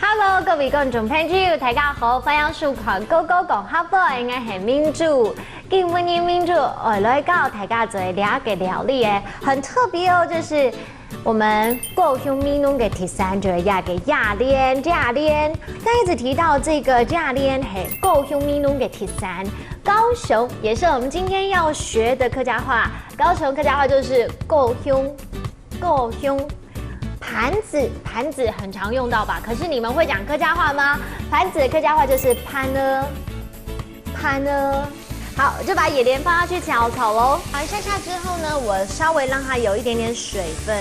Hello， 各位觀眾朋友，大家好，歡迎收看《高高講客播》，我係民主。今日民主我來教大家做兩個料理誒，很特別哦，就是我們高雄民農嘅第三個一個亞蓮。剛一直提到這個亞蓮係高雄民農嘅第三，高雄也是我們今天要學的客家話。高雄客家話就是高雄。盤子很常用到吧？可是你們會講客家話嗎？盤子的客家話就是盤呢。好，就把野蓮放下去炒咯。好，下之後呢，我稍微讓它有一點點水分。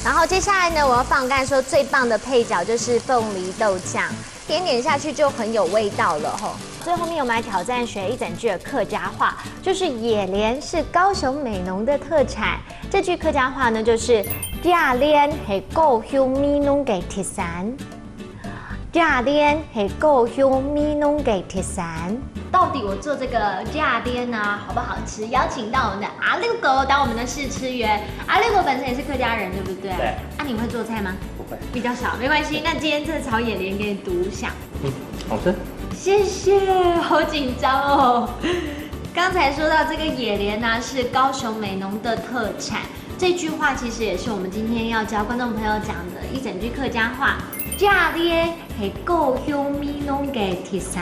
然後接下來呢，我要放剛才說最棒的配角就是鳳梨豆醬，點下去就很有味道了吼。最後面我們來挑戰學一整句的客家話，就是野蓮是高雄美濃的特產。這句客家話呢，就是亞蓮係高雄美濃嘅特產。亞蓮係高雄美濃嘅特產。到底我做這個亞蓮呢，好不好吃？邀請到我們的阿六狗當我們的試吃員。阿六狗本身也是客家人，對不對？對。啊，你會做菜嗎？不會，比較少，沒關係。那今天這炒野蓮給你獨享。好吃。謝謝，好緊張哦。剛才說到這個野蓮呢，是高雄美濃的特產。這句話其實也是我們今天要教觀眾朋友講的一整句客家話。亞蓮係高雄美濃嘅特產。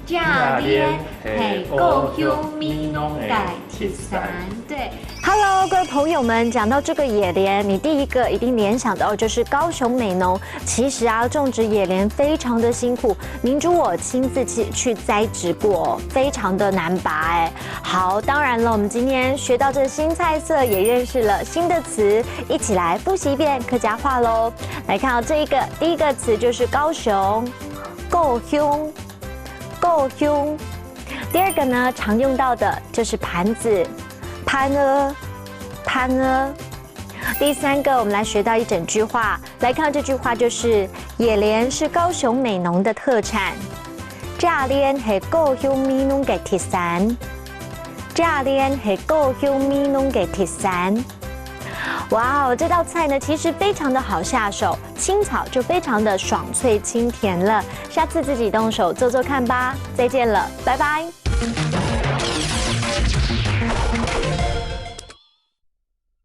亞蓮係高雄美濃嘅特產。對 ，Hello， 各位朋友們，講到這個野蓮，你第一個一定聯想到就是高雄美濃。其實啊，種植野蓮非常的辛苦，民主我親自去栽植過，非常的難拔哎。好，當然了，我們今天學到這新菜色，也認識了新的詞，一起來複習一遍客家話嘍。來看到這一個，第一個詞就是高雄，高雄。第二個呢，常用到的就是盤子，盤兒。第三個，我們來學到一整句話，來看這句話就是野蓮是高雄美濃的特產，亞蓮係高雄美濃嘅特產，亞蓮係高雄美濃嘅特產。哇哦，這道菜呢其實非常的好下手，清炒就非常的爽脆清甜了。下次自己動手做做看吧。再見了，拜拜。